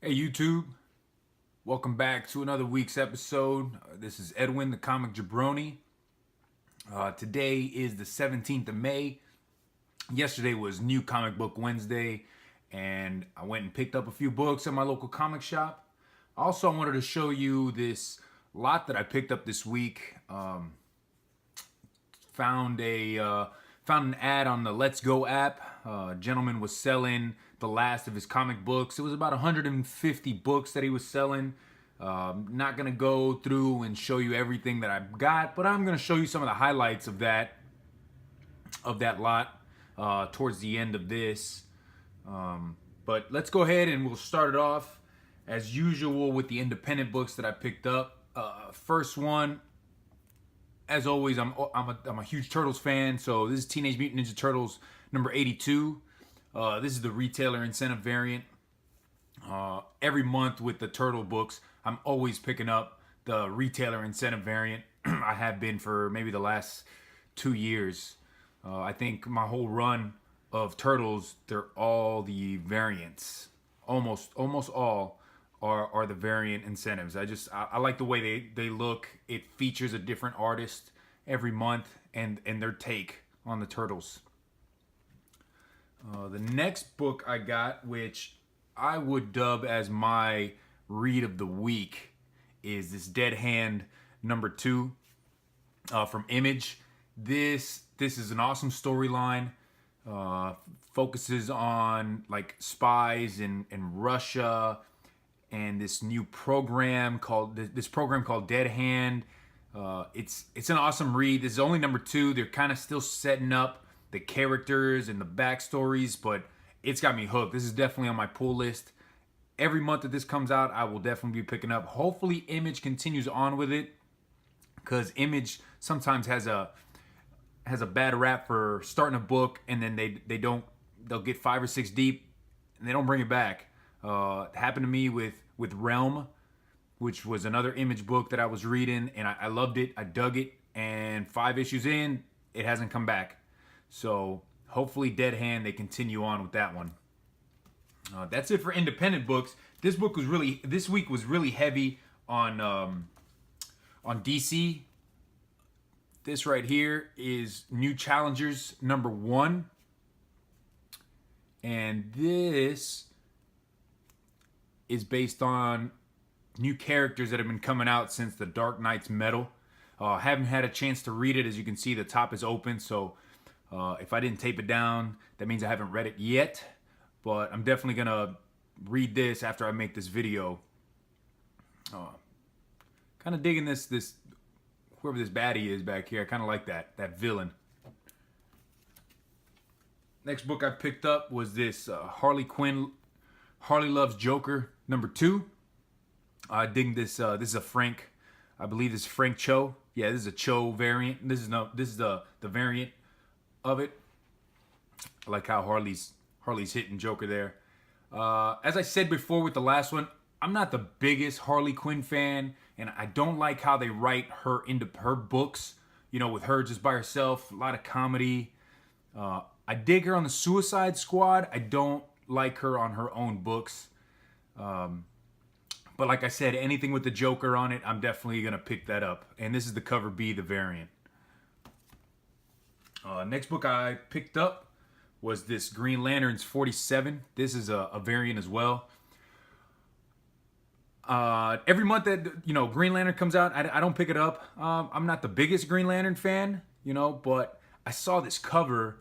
Hey YouTube, welcome back to another week's episode. This is Edwin, the Comic Jabroni. Today is the 17th of May. Yesterday was New Comic Book Wednesday, and I went and picked up a few books at my local comic shop. Also, I wanted to show you this lot that I picked up this week. Found an ad on the Let's Go app. A gentleman was selling the last of his comic books. It was about 150 books that he was selling. Not gonna go through and show you everything that I've got, but I'm gonna show you some of the highlights of that lot towards the end of this. But let's go ahead and we'll start it off as usual with the independent books that I picked up. First one, as always, I'm a huge Turtles fan, so this is Teenage Mutant Ninja Turtles number 82. This is the retailer incentive variant. Every month with the Turtle books, I'm always picking up the retailer incentive variant. I have been for maybe the last 2 years. I think my whole run of Turtles, they're all the variants. Almost all are the variant incentives. I like the way they look. It features a different artist every month and their take on the Turtles. The next book I got, which I would dub as my read of the week, is this Dead Hand number 2 from Image. This is an awesome storyline. Focuses on like spies in Russia and this new program called Dead Hand. It's an awesome read. This is only number 2. They're kind of still setting up the characters and the backstories, but it's got me hooked. This is definitely on my pull list. Every month that this comes out, I will definitely be picking up. Hopefully Image continues on with it, because Image sometimes has a bad rap for starting a book and then they'll get 5 or 6 deep and they don't bring it back. It happened to me with Realm, which was another Image book that I was reading, and I loved it. I dug it, and 5 issues in, it hasn't come back. So hopefully Dead Hand, they continue on with that one. That's it for independent books. This week was really heavy on DC. This right here is New Challengers number 1. And this is based on new characters that have been coming out since the Dark Knight's Metal. Haven't had a chance to read it. As you can see, the top is open, so if I didn't tape it down, that means I haven't read it yet. But I'm definitely gonna read this after I make this video. Kind of digging this whoever this baddie is back here. I kind of like that villain. Next book I picked up was this Harley Loves Joker number 2. I dig this. This is a Frank. I believe this is Frank Cho. Yeah, this is a Cho variant. This is the variant of it. I like how Harley's hitting Joker there. As I said before with the last one, I'm not the biggest Harley Quinn fan, and I don't like how they write her into her books. You know, with her just by herself, a lot of comedy. I dig her on the Suicide Squad. I don't like her on her own books. But like I said, anything with the Joker on it, I'm definitely going to pick that up. And this is the cover B, the variant. Next book I picked up was this Green Lanterns 47. This is a variant as well. Every month that, Green Lantern comes out, I don't pick it up. I'm not the biggest Green Lantern fan, but I saw this cover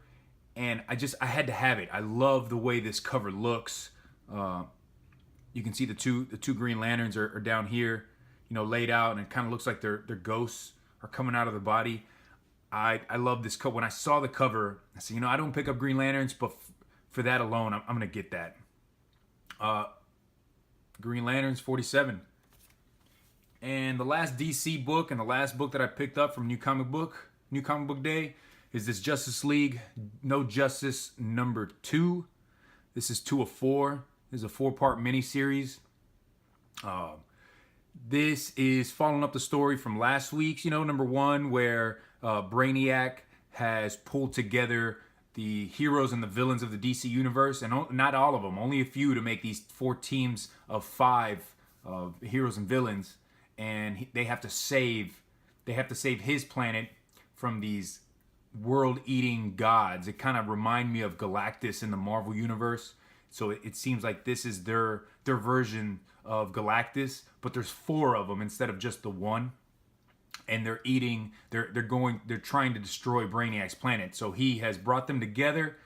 and I had to have it. I love the way this cover looks. You can see the two Green Lanterns are down here, laid out, and it kind of looks like their ghosts are coming out of the body. I love this cover. When I saw the cover, I said, I don't pick up Green Lanterns, but for that alone, I'm going to get that. Green Lanterns 47. And the last DC book and the last book that I picked up from New Comic Book Day is this Justice League No Justice number 2. This is 2 of 4. This is a 4-part miniseries. This is following up the story from last week's, number 1, where Brainiac has pulled together the heroes and the villains of the DC universe, and not all of them, only a few, to make these 4 teams of 5 heroes and villains, and they have to save his planet from these world-eating gods. It kind of remind me of Galactus in the Marvel universe. So it seems like this is their version of Galactus, but there's 4 of them instead of just the one. And they're trying to destroy Brainiac's planet. So he has brought them together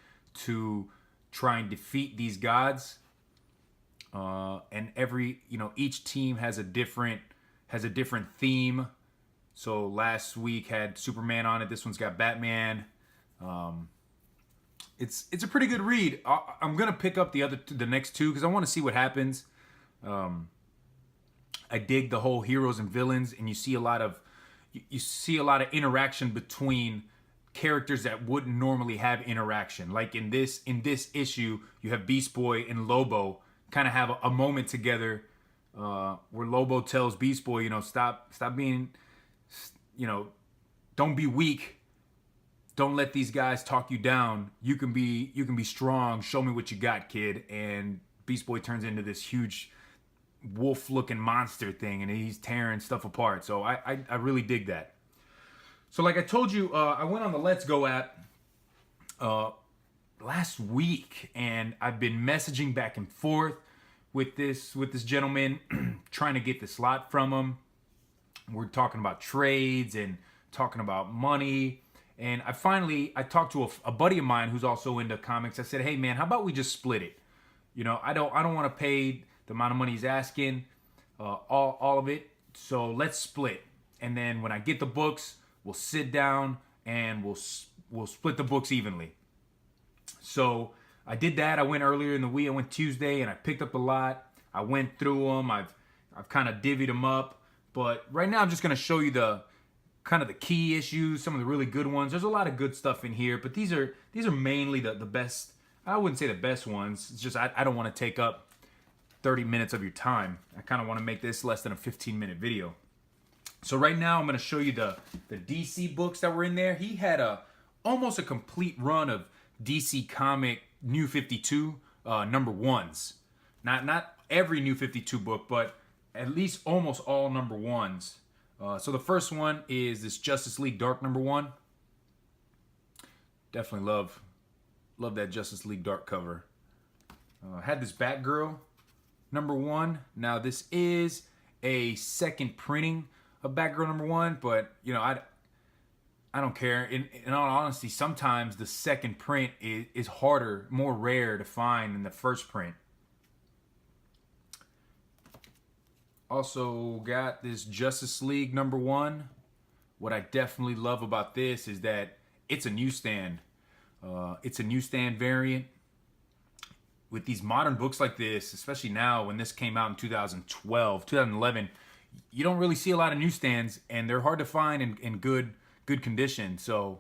to try and defeat these gods. And each team has a different theme. So last week had Superman on it. This one's got Batman. It's a pretty good read. I'm gonna pick up the next 2 because I want to see what happens. I dig the whole heroes and villains, and you see a lot of interaction between characters that wouldn't normally have interaction. Like in this issue, you have Beast Boy and Lobo kind of have a moment together, where Lobo tells Beast Boy, stop being, don't be weak. Don't let these guys talk you down. You can be strong. Show me what you got, kid. And Beast Boy turns into this huge wolf-looking monster thing, and he's tearing stuff apart. So I really dig that. So like I told you, I went on the Let's Go app last week, and I've been messaging back and forth with this gentleman, trying to get the slot from him. We're talking about trades and talking about money. And I talked to a buddy of mine who's also into comics. I said, hey man, how about we just split it? I don't want to pay the amount of money he's asking, all of it. So let's split. And then when I get the books, we'll sit down and we'll split the books evenly. So I did that. I went earlier in the week. I went Tuesday and I picked up a lot. I went through them. I've kind of divvied them up. But right now I'm just going to show you the key issues, some of the really good ones. There's a lot of good stuff in here, but these are mainly the best. I wouldn't say the best ones. It's just I don't want to take up 30 minutes of your time. I kind of want to make this less than a 15-minute video. So right now I'm going to show you the DC books that were in there. He had almost a complete run of DC Comic New 52 number 1s. Not every New 52 book, but at least almost all number 1s. So the first one is this Justice League Dark number 1. Definitely love that Justice League Dark cover. Had this Batgirl number 1. Now this is a second printing of Batgirl number 1, but I don't care. In all honesty, sometimes the second print is harder, more rare to find than the first print. Also got this Justice League number 1. What I definitely love about this is that it's a newsstand. It's a newsstand variant. With these modern books like this, especially now when this came out in 2011, you don't really see a lot of newsstands, and they're hard to find in good condition. So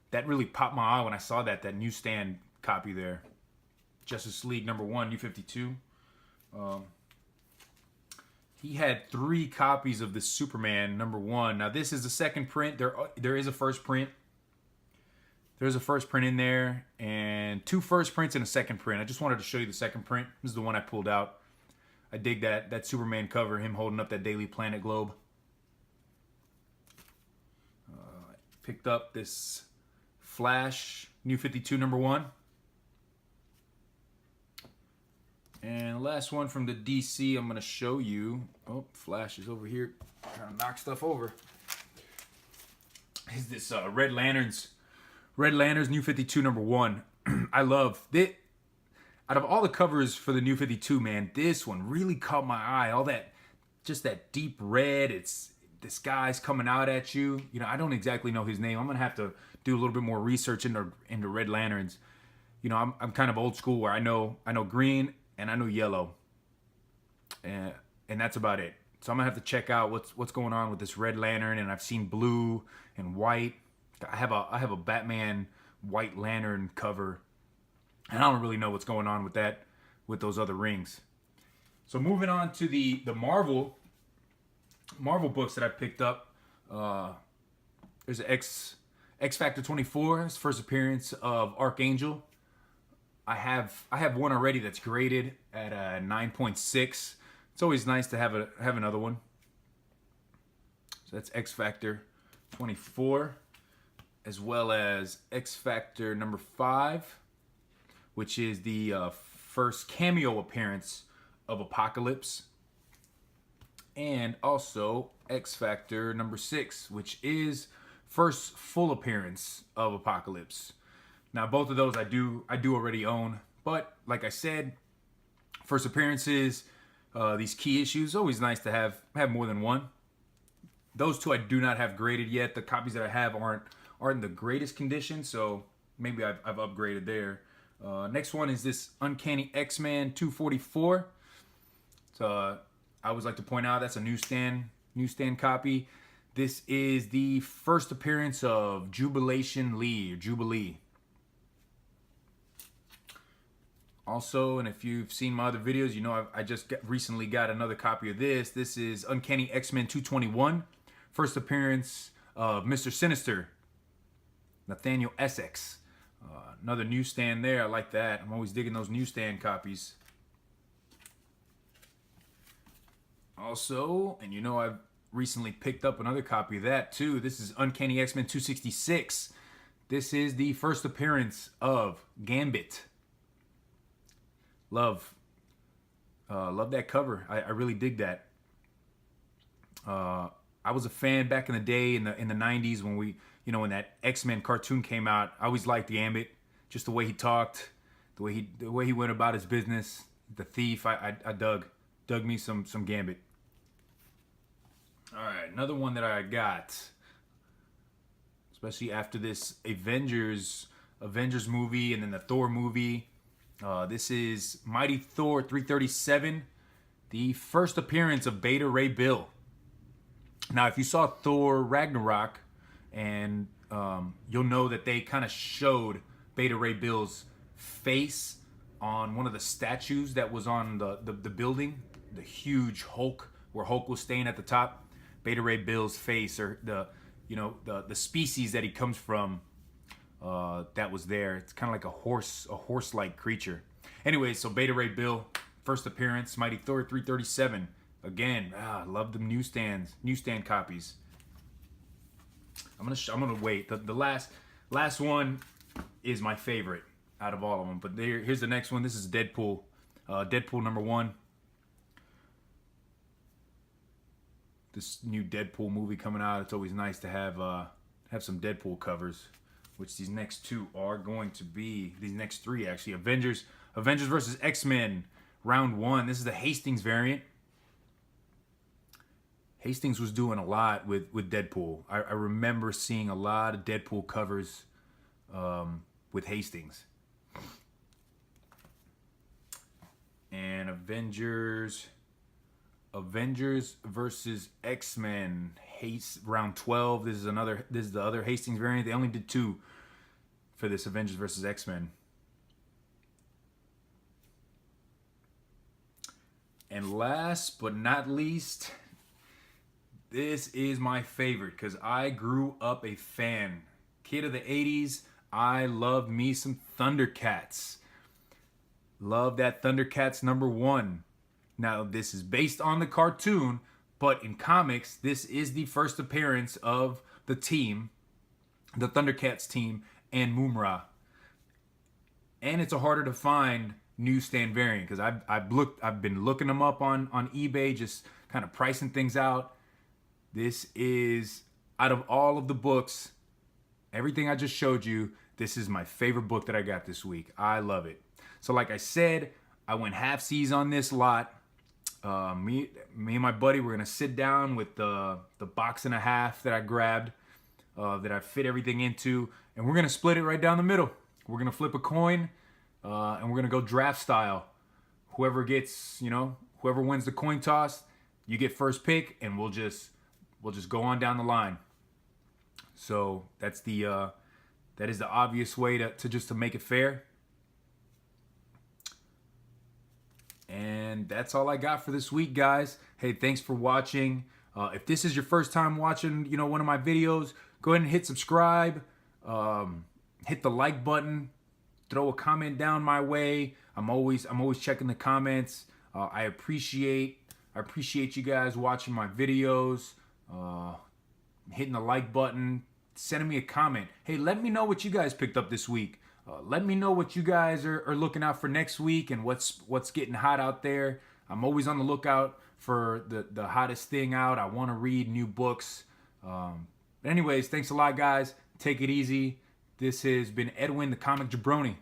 that really popped my eye when I saw that newsstand copy there. Justice League number 1, New 52. He had 3 copies of the Superman number 1. Now this is the second print. There is a first print. There's a first print in there, and 2 first prints and a second print. I just wanted to show you the second print. This is the one I pulled out. I dig that Superman cover, him holding up that Daily Planet globe. Picked up this Flash New 52 number 1. And the last one from the DC I'm going to show you. Oh, Flash is over here trying to knock stuff over. Is this Red Lanterns New 52 number 1. I love it. Out of all the covers for the New 52, man, this one really caught my eye. All that, just that deep red. This guy's coming out at you. I don't exactly know his name. I'm gonna have to do a little bit more research into Red Lanterns. I'm kind of old school where I know green and I know yellow, and that's about it. So I'm gonna have to check out what's going on with this Red Lantern. And I've seen blue and white. I have a Batman White Lantern cover, and I don't really know what's going on with those other rings. So moving on to the Marvel books that I picked up. There's an X Factor 24, his first appearance of Archangel. I have one already that's graded at a 9.6. It's always nice to have another one. So that's X Factor 24, as well as X Factor number 5, which is the first cameo appearance of Apocalypse, and also X Factor number 6, which is first full appearance of Apocalypse. Now both of those I do already own, but like I said, first appearances, these key issues, always nice to have more than one. Those two I do not have graded yet. The copies that I have aren't in the greatest condition, so maybe I've upgraded there. Next one is this Uncanny X-Men 244. So I always like to point out that's a newsstand copy. This is the first appearance of Jubilation Lee, or Jubilee. Also, and if you've seen my other videos, you know I just recently got another copy of this. This is Uncanny X-Men 221. First appearance of Mr. Sinister, Nathaniel Essex. Another newsstand there. I like that. I'm always digging those newsstand copies. Also, and you know I've recently picked up another copy of that too. This is Uncanny X-Men 266. This is the first appearance of Gambit. Love that cover. I really dig that. I was a fan back in the day in the 90s when that X-Men cartoon came out. I always liked Gambit, just the way he talked, the way he went about his business. The thief. I dug me some Gambit. All right, another one that I got, especially after this Avengers movie and then the Thor movie. This is Mighty Thor 337, the first appearance of Beta Ray Bill. Now, if you saw Thor Ragnarok, and you'll know that they kind of showed Beta Ray Bill's face on one of the statues that was on the building, the huge Hulk, where Hulk was staying at the top. Beta Ray Bill's face, or the species that he comes from, that was there. It's kind of like a horse-like creature. Anyway, so Beta Ray Bill, first appearance, Mighty Thor 337. Again, love the newstand copies. I'm gonna wait. The last one is my favorite out of all of them. But here's the next one. This is Deadpool. Deadpool number 1. This new Deadpool movie coming out. It's always nice to have some Deadpool covers, which these next two are going to be. These next three actually. Avengers versus X-Men round 1. This is the Hastings variant. Hastings was doing a lot with Deadpool. I remember seeing a lot of Deadpool covers with Hastings. And Avengers versus X-Men round 12. This is the other Hastings variant. They only did 2 for this Avengers versus X-Men. And last but not least, this is my favorite because I grew up a fan. Kid of the 80s, I loved me some Thundercats. Love that Thundercats number 1. Now, this is based on the cartoon, but in comics, this is the first appearance of the team, the Thundercats team, and Mumm-Ra. And it's a harder to find newsstand variant because I've been looking them up on eBay, just kind of pricing things out. This is, out of all of the books, everything I just showed you, this is my favorite book that I got this week. I love it. So like I said, I went half-seas on this lot. Me and my buddy, we're going to sit down with the box and a half that I grabbed, that I fit everything into, and we're going to split it right down the middle. We're going to flip a coin, and we're going to go draft style. Whoever wins the coin toss, you get first pick, and we'll just go on down the line. So that is the obvious way to make it fair. And that's all I got for this week, guys. Hey, thanks for watching. If this is your first time watching, one of my videos, go ahead and hit subscribe. Hit the like button. Throw a comment down my way. I'm always checking the comments. I appreciate you guys watching my videos, hitting the like button, sending me a comment. Hey, let me know what you guys picked up this week. Let me know what you guys are looking out for next week and what's getting hot out there. I'm always on the lookout for the hottest thing out. I want to read new books. But anyways, thanks a lot, guys. Take it easy. This has been Edwin, the Comic Jabroni.